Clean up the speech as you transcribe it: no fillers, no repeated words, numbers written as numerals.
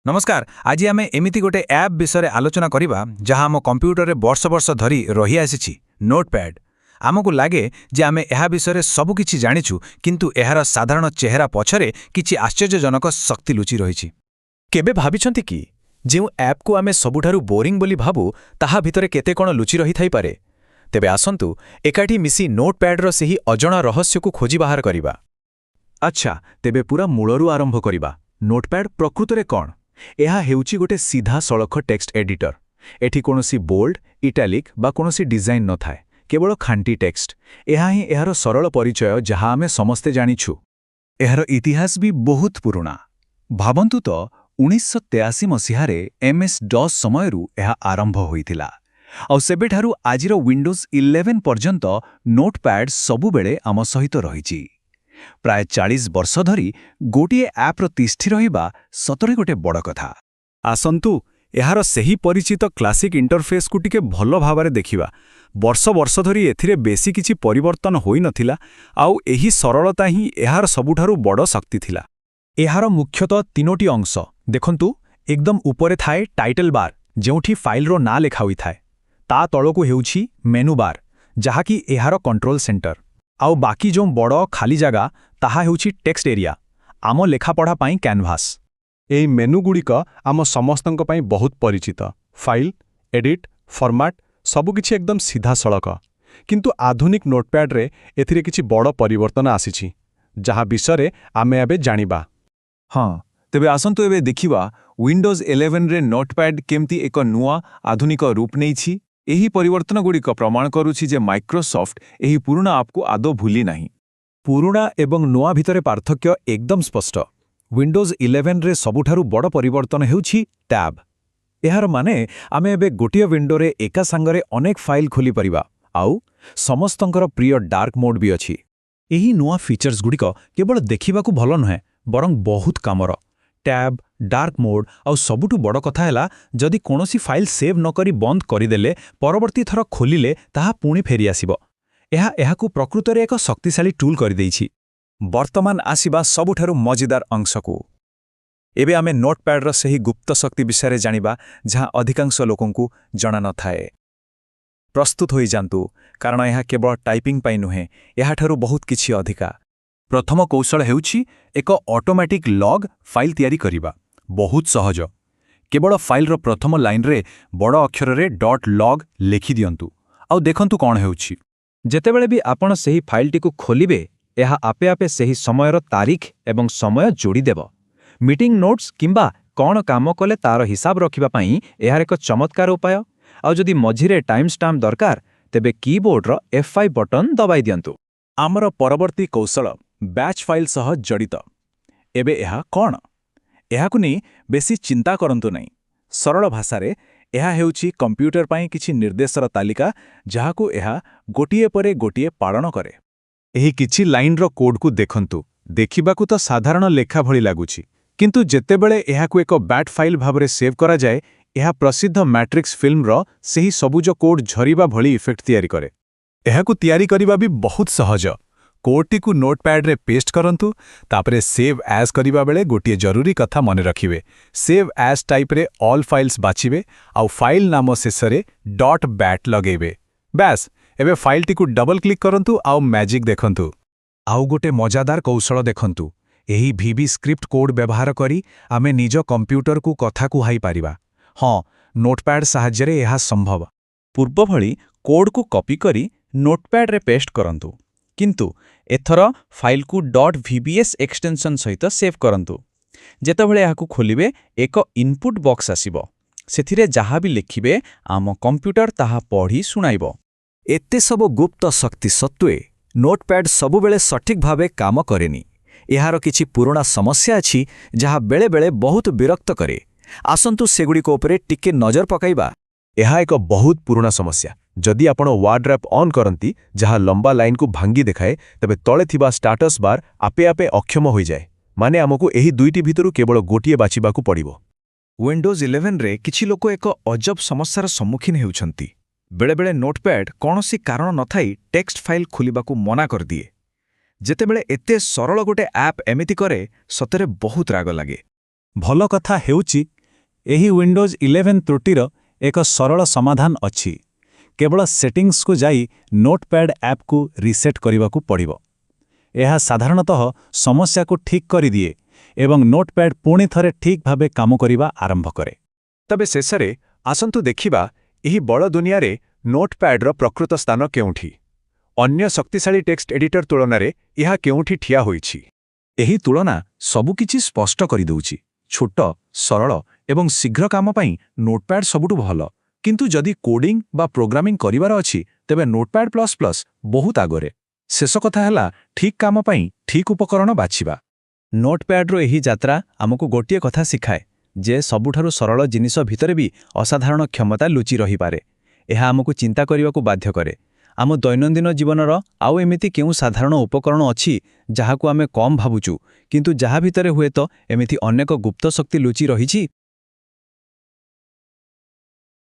नमस्कार। आज आम एमती गोटे ऐप विषय आलोचना करवा जहाँ आम कंप्यूटर वर्ष वर्ष धरी रही आसी नोटपैड। आमको लगे जे आम यह विषय सबकि जाचु किंतु यार साधारण चेहरा पछरे किछि आश्चर्यजनक शक्ति लुचि रही। केबे भाबिछंती कि जो ऐप को आमे सबुठारु बोरिंग बोली भाबु ताहा भितरे केते कोन लुचि रही थाई पारे। तेबे आसंतु एकाठी मिसी नोटपैड सही अजणा रहस्य को खोजी बाहर करिबा। अच्छा, तेबे पूरा मूलरू आरंभ करिबा। नोटपैड प्रकृतरे कौन? यह हेउची गोटे सीधा सड़क टेक्स्ट एडिटर। एठी कोनोसी बोल्ड, इटालिक बा कोनोसी डिजाइन न थाए, केवल खांटी टेक्स्ट। यह ही एहार सरल परिचय जहाँ आमे समस्ते जानिछु। एहार इतिहास भी बहुत पुराना। भाबंतु तो 1983 मसीहारे MS DOS समयरू यह आरंभ होइथिला। और सेबेठारू आजिर विंडोज 11 पर्यंत नोटपैड सबुबेले आम सहित रहिछि। प्राय 40 वर्ष धरी गोटे ऐप्र तिष्ठि रहिबा सतरे गोटे बड़ कथा। आसंतु एहार सही परिचित क्लासिक इंटरफेस को टिके भल भावरे देखिबा। वर्ष वर्ष धरी एथिरे बेसी किछि परिवर्तन होई नथिला, आउ एही सरलता ही एहार सबुठारु बड़ शक्ति थिला। एहार मुख्यतः तीनोटी अंश देखंतु। एकदम उपरे थाए टाइटल बार, जेउठी फाइल रो ना लेखा होई थाए। ता तळको हेउछि मेनू बार, जहाकी एहार कंट्रोल सेंटर। आउ बाकी जो बड़ खाली जगह ताहा हेउछि टेक्स्ट एरिया, आम लेखापढ़ा पाई कैनभास। एई मेनू गुड़िक आम समस्तंक पाई बहुत परिचित। फाइल, एडिट, फॉर्मेट सबुकिछि एकदम सीधा सड़क। किंतु आधुनिक नोटपैड रे एथिरे किछि बड़ परिवर्तन आसीछि, जहा विषय आमे एबे जानिबा। हाँ, तेबे आसंतु एबे देखिबा विंडोज 11 रे नोटपैड केमती एक नुआ आधुनिक रूप नेइछि। एही परिवर्तन गुड़िक प्रमाण करुछि जे माइक्रोसॉफ्ट एही पुराना आपको आदौ भूली नाही। पुराना एवं नुआ भितरे पार्थक्य एकदम स्पष्ट। विंडोज 11 रे सबुठारु बड़ परिवर्तन हेउछि टैब। एहार माने आमे एबे गोटिए विंडोरे एका संगरे अनेक फाइल खोली परिबा, आउ समस्तंकर प्रिय डार्क मोड भी अछि। एही नुआ फीचर्स गुड़िक केवल देखिबाकू भल नुहे, बरं बहुत कामर। टैब, डार्क मोड आउ सबुठु बड़ कथा हैला जदि कोनोसी फाइल सेव न करी बंद करिदेले परवर्ती थर खोलिले ताहा पुणी फेरी आसिबो। एहाकू प्रकृतरे एक शक्तिशाली टूल करिदेइछि। वर्तमान आसिबा सबुठारु मजेदार अंशकू। एबे आमे नोटपैड सही गुप्त शक्ति विषय जानिबा जहाँ अधिकांश लोकंकू जणा न थाए। प्रस्तुत होई जांतु, कारण यह केवल टाइपिंग पाई नुहे, एहाठारु बहुत किछि अधिका। प्रथम कौशल हेउछि एक ऑटोमेटिक लॉग फाइल तैयारी करिबा। बहुत सहज। केवल फाइल रो प्रथम लाइन रे बड़ अक्षर रे .log लिखि दियंतु, आउ देखंतु कोन हेउछि। जेतेबेले भी आपण सही फाइलटी को खोलिबे, यह आपे आपे सही समयर तारीख एवं समय जोड़ी देव। मीटिंग नोट्स किंबा कौन काम कले तार हिसाब रखिबा पाई एहार एक चमत्कार उपाय। आउ जदि मझिरे टाइम स्टाम्प दरकार, तेबे कीबोर्ड रो F5 बटन दबाई दियंतु। आमर परवर्ती कौशल बैच फाइल सह जड़ित। एबे यह कौन? एहाकु नहीं बेसी चिंता करंतु नहीं। सरल भाषारे यह हेउछि कंप्यूटर पाई किछि निर्देशर तालिका, जहाकु यह गोटिए परे गोटिए पालन करे। एही किछि लाइन रो कोड को देखंतु। देखिबाकू तो साधारण लेखा भली लागुछि, किंतु जेतेबेले एहाकू एक बैट फाइल भाबरे सेव करा जाए, यह प्रसिद्ध मैट्रिक्स फिल्म रो सेही सबुज कोड झरिबा भली इफेक्ट तैयारी करे। एहाकू तैयारी करिबा भी बहुत सहज। कोडटी को नोटपैड रे पेस्ट करंतु, तापरे सेव एज करिबा बेले गोटिए जरूरी कथा मने रखिबे। सेव एज टाइप रे ऑल फाइल्स बाछिबे, आउ फाइल नाम शेषरे .bat लगेबे। बस एबे फाइलटी को डबल क्लिक करंतु, आउ मैजिक देखंतु। आउ गोटे मजादार कौशल देखंतु। एही VB स्क्रिप्ट कोड व्यवहार करी आमे निज कंप्यूटर को कथा कुहाई पारिबा। हाँ, नोटपैड साहाय्य यह संभव। पूर्व भली कोड को कॉपी करी नोटपैड रे पेस्ट करंतु, किंतु एथर फाइल को .vbs एक्सटेंशन सहित सेव करंतु। जेतेबेले याकू खोलिबे, एक इनपुट बॉक्स आसिबो। सेथिरे जहाँ भी लिखिबे आम कंप्यूटर ताहा पढ़ी सुनाइबो। एते सब गुप्त शक्ति सत्वे नोटपैड सबुबेले सठिक भावे काम करेनी। एहार किछि पुराना समस्या अछि जहाँ बेले बेले बहुत विरक्त करे। आसंतु सेगुड़िक उपरे टिके नजर पकाइबा। यह एक बहुत पुराना समस्या। जदि आपण वार्डरोब ऑन करंती जहाँ लंबा लाइन को भांगी देखाए, तबे तले थिबा स्टाटस बार आपे आपे अक्षम होई जाए। माने आमको एही दुईटी भितरु केवल गोटिए बाछिबाकू पड़िबो। विंडोज 11 रे किछि लोक एक अजब समस्यार सम्मुखीन हेउछंती। बेले बेले नोटपैड कौनसी कारण नथाई टेक्स्ट फाइल खोलिबाकू मना कर दिए। जेतेबेले एते सरल गोटे ऐप एमिति करे, सतरे बहुत राग लागे। भल कथा हेउछि ଏହି ୱିଣ୍ଡୋଜ୍ 11 ତ୍ରୁଟିର ଏକ ସରଳ ସମାଧାନ ଅଛି। କେବଳ ସେଟିଂସକୁ ଯାଇ ନୋଟପ୍ୟାଡ୍ ଆପ୍କୁ ରିସେଟ୍ କରିବାକୁ ପଡ଼ିବ। ଏହା ସାଧାରଣତଃ ସମସ୍ୟାକୁ ଠିକ୍ କରିଦିଏ ଏବଂ ନୋଟପ୍ୟାଡ୍ ପୁଣି ଥରେ ଠିକ୍ ଭାବେ କାମ କରିବା ଆରମ୍ଭ କରେ। ତେବେ ଶେଷରେ ଆସନ୍ତୁ ଦେଖିବା ଏହି ବଡ଼ ଦୁନିଆରେ ନୋଟପ୍ୟାଡ୍ର ପ୍ରକୃତ ସ୍ଥାନ କେଉଁଠି? ଅନ୍ୟ ଶକ୍ତିଶାଳୀ ଟେକ୍ସଟ ଏଡିଟର ତୁଳନାରେ ଏହା କେଉଁଠି ଠିଆ ହୋଇଛି? ଏହି ତୁଳନା ସବୁକିଛି ସ୍ପଷ୍ଟ କରିଦେଉଛି। ଛୋଟ, ସରଳ ଏବଂ ଶୀଘ୍ର କାମ ପାଇଁ ନୋଟପ୍ୟାଡ୍ ସବୁଠୁ ଭଲ। କିନ୍ତୁ ଯଦି କୋଡିଂ ବା ପ୍ରୋଗ୍ରାମିଂ କରିବାର ଅଛି, ତେବେ ନୋଟପ୍ୟାଡ୍ ପ୍ଲସ୍ ପ୍ଲସ୍ ବହୁତ ଆଗରେ। ଶେଷ କଥା ହେଲା ଠିକ୍ କାମ ପାଇଁ ଠିକ୍ ଉପକରଣ ବାଛିବା। ନୋଟପ୍ୟାଡ୍ର ଏହି ଯାତ୍ରା ଆମକୁ ଗୋଟିଏ କଥା ଶିଖାଏ ଯେ ସବୁଠାରୁ ସରଳ ଜିନିଷ ଭିତରେ ବି ଅସାଧାରଣ କ୍ଷମତା ଲୁଚି ରହିପାରେ। ଏହା ଆମକୁ ଚିନ୍ତା କରିବାକୁ ବାଧ୍ୟ କରେ। ଆମ ଦୈନନ୍ଦିନ ଜୀବନର ଆଉ ଏମିତି କେଉଁ ସାଧାରଣ ଉପକରଣ ଅଛି ଯାହାକୁ ଆମେ କମ୍ ଭାବୁଛୁ, କିନ୍ତୁ ଯାହା ଭିତରେ ହୁଏତ ଏମିତି ଅନେକ ଗୁପ୍ତ ଶକ୍ତି ଲୁଚି ରହିଛି?